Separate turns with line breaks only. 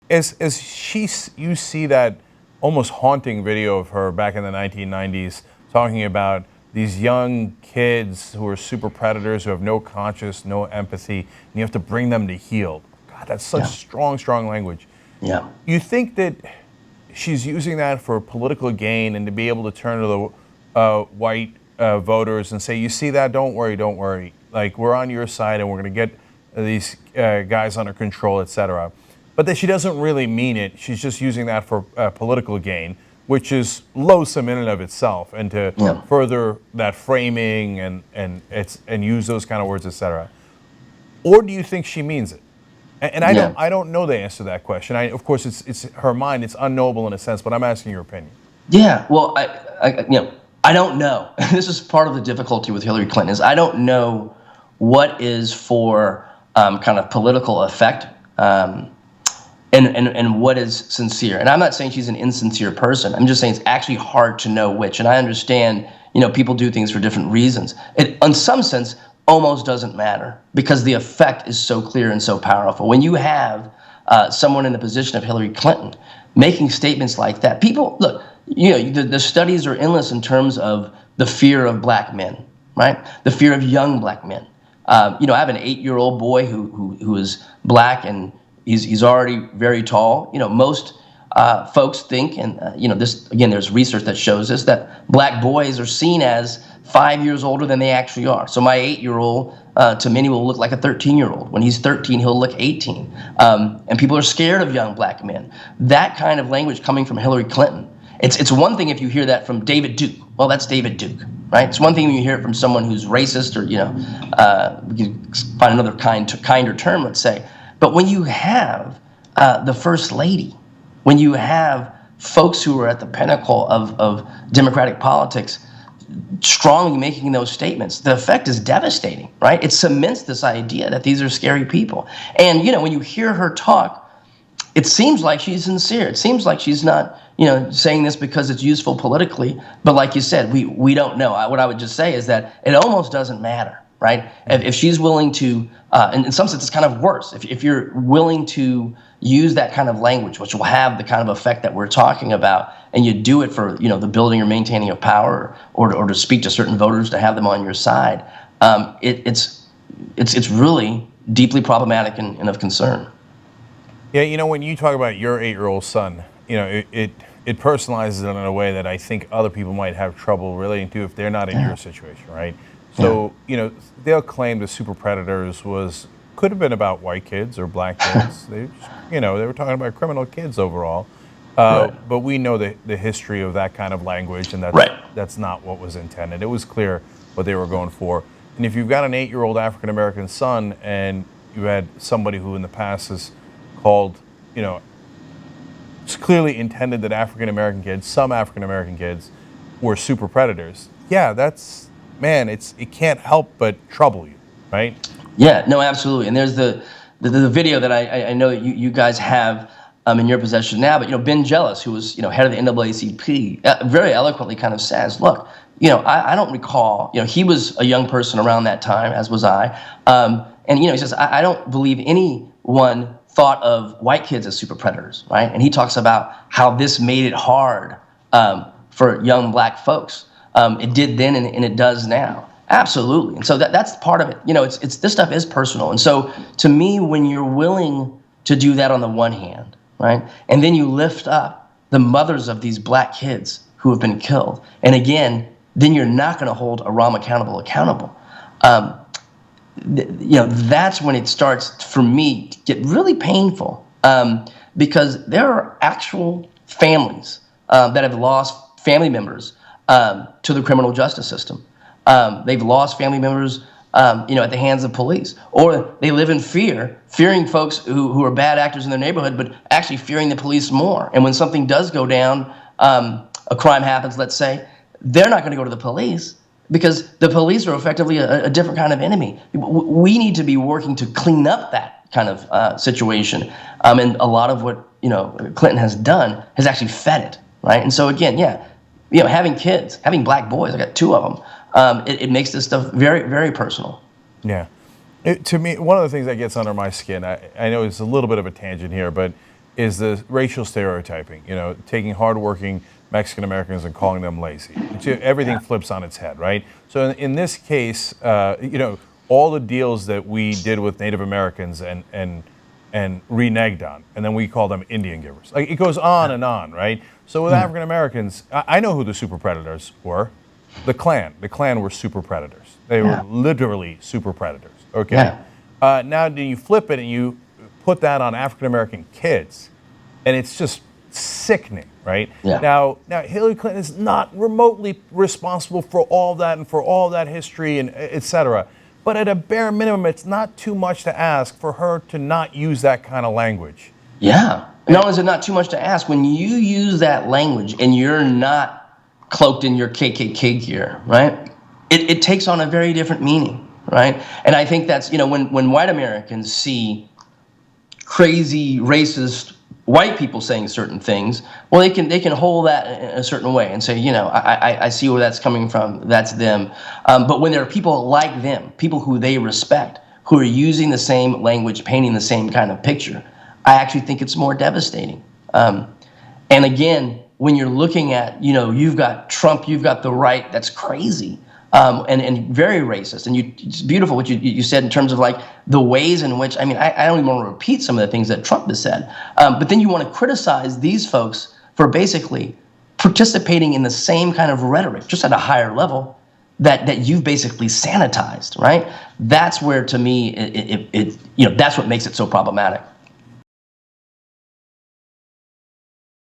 You see that almost haunting video of her back in the 1990s talking about these young kids who are super predators who have no conscience, no empathy, and you have to bring them to heal. God, that's such strong language.
Yeah.
You think that she's using that for political gain and to be able to turn to the white voters and say, you see that, don't worry. Like, we're on your side and we're going to get these guys under control, etc. But that she doesn't really mean it. She's just using that for political gain, which is loathsome in and of itself, and to further that framing and use those kind of words, etc. Or do you think she means it? And I don't know the answer to that question. Of course, it's her mind. It's unknowable in a sense, but I'm asking your opinion.
Yeah. Well, I don't know. This is part of the difficulty with Hillary Clinton is I don't know what is for kind of political effect and what is sincere. And I'm not saying she's an insincere person. I'm just saying it's actually hard to know which. And I understand, people do things for different reasons. It, in some sense, almost doesn't matter because the effect is so clear and so powerful. When you have someone in the position of Hillary Clinton making statements like that, people, look, the studies are endless in terms of the fear of black men, right? The fear of young black men. I have an 8-year-old boy who is black and he's already very tall. Most folks think, and this again, there's research that shows this, that black boys are seen as 5 years older than they actually are. So my 8-year-old to many will look like a 13-year-old. When he's 13, he'll look 18. And people are scared of young black men. That kind of language coming from Hillary Clinton. It's one thing if you hear that from David Duke. Well, that's David Duke, right? It's one thing when you hear it from someone who's racist or, we can find another kinder term, let's say. But when you have the First Lady, when you have folks who are at the pinnacle of democratic politics strongly making those statements, the effect is devastating, right? It cements this idea that these are scary people. And, when you hear her talk, it seems like she's sincere. It seems like she's not, saying this because it's useful politically. But like you said, we don't know. What I would just say is that it almost doesn't matter, right? If she's willing to, and in some sense, it's kind of worse. If you're willing to use that kind of language, which will have the kind of effect that we're talking about, and you do it for, the building or maintaining of power, or to speak to certain voters to have them on your side, it's really deeply problematic and of concern.
Yeah, when you talk about your 8-year-old son, it personalizes it in a way that I think other people might have trouble relating to if they're not in your situation, right? So, they'll claim the Superpredators could have been about white kids or black kids. They were talking about criminal kids overall. But we know the history of that kind of language, and that's not what was intended. It was clear what they were going for. And if you've got an 8-year-old African-American son and you had somebody who in the past has called, it's clearly intended that some African-American kids were super predators. Yeah, it can't help but trouble you, right?
Yeah, no, absolutely. And there's the video that I know that you guys have in your possession now, but Ben Jealous, who was head of the NAACP, very eloquently kind of says, look, I don't recall, he was a young person around that time, as was I, and he says, I don't believe anyone thought of white kids as super predators, right? And he talks about how this made it hard for young black folks. It did then, and it does now. Absolutely. And so that's part of it. It's this stuff is personal. And so to me, when you're willing to do that on the one hand, right, and then you lift up the mothers of these black kids who have been killed, and again, then you're not going to hold a ROM accountable. That's when it starts for me to get really painful, because there are actual families that have lost family members to the criminal justice system. They've lost family members, at the hands of police, or they live in fearing folks who are bad actors in their neighborhood, but actually fearing the police more. And when something does go down, a crime happens, let's say, they're not going to go to the police because the police are effectively a different kind of enemy. We need to be working to clean up that kind of situation. And a lot of what Clinton has done has actually fed it, right? And so again, having kids, having black boys, I got 2 of them. It makes this stuff very, very personal.
Yeah. To me, one of the things that gets under my skin, I know it's a little bit of a tangent here, but is the racial stereotyping. You know, taking hardworking Mexican Americans and calling them lazy. Everything flips on its head, right? So in this case, you know, all the deals that we did with Native Americans and reneged on, and then we call them Indian givers. Like, it goes on and on, right? So with African Americans, I know who the super predators were. The Klan were super predators. They were literally super predators. Okay. Now, do you flip it and you put that on African American kids, and it's just sickening, right? Now Hillary Clinton is not remotely responsible for all that and for all that history and et cetera. But at a bare minimum, it's not too much to ask for her to not use that kind of language.
Yeah. Not only is it not too much to ask, when you use that language and you're not cloaked in your KKK gear, right? It takes on a very different meaning, right? And I think that's, you know, when white Americans see crazy, racist white people saying certain things, well, they can hold that in a certain way and say, you know, I see where that's coming from. That's them. But when there are people like them, people who they respect, who are using the same language, painting the same kind of picture, I actually think it's more devastating. And again, when you're looking at, you know, you've got Trump, you've got the right, that's crazy. And very racist. And it's beautiful what you said in terms of like the ways in which, I mean, I don't even want to repeat some of the things that Trump has said, but then you want to criticize these folks for basically participating in the same kind of rhetoric, just at a higher level, that you've basically sanitized, right? That's where, to me, it you know, that's what makes it so problematic.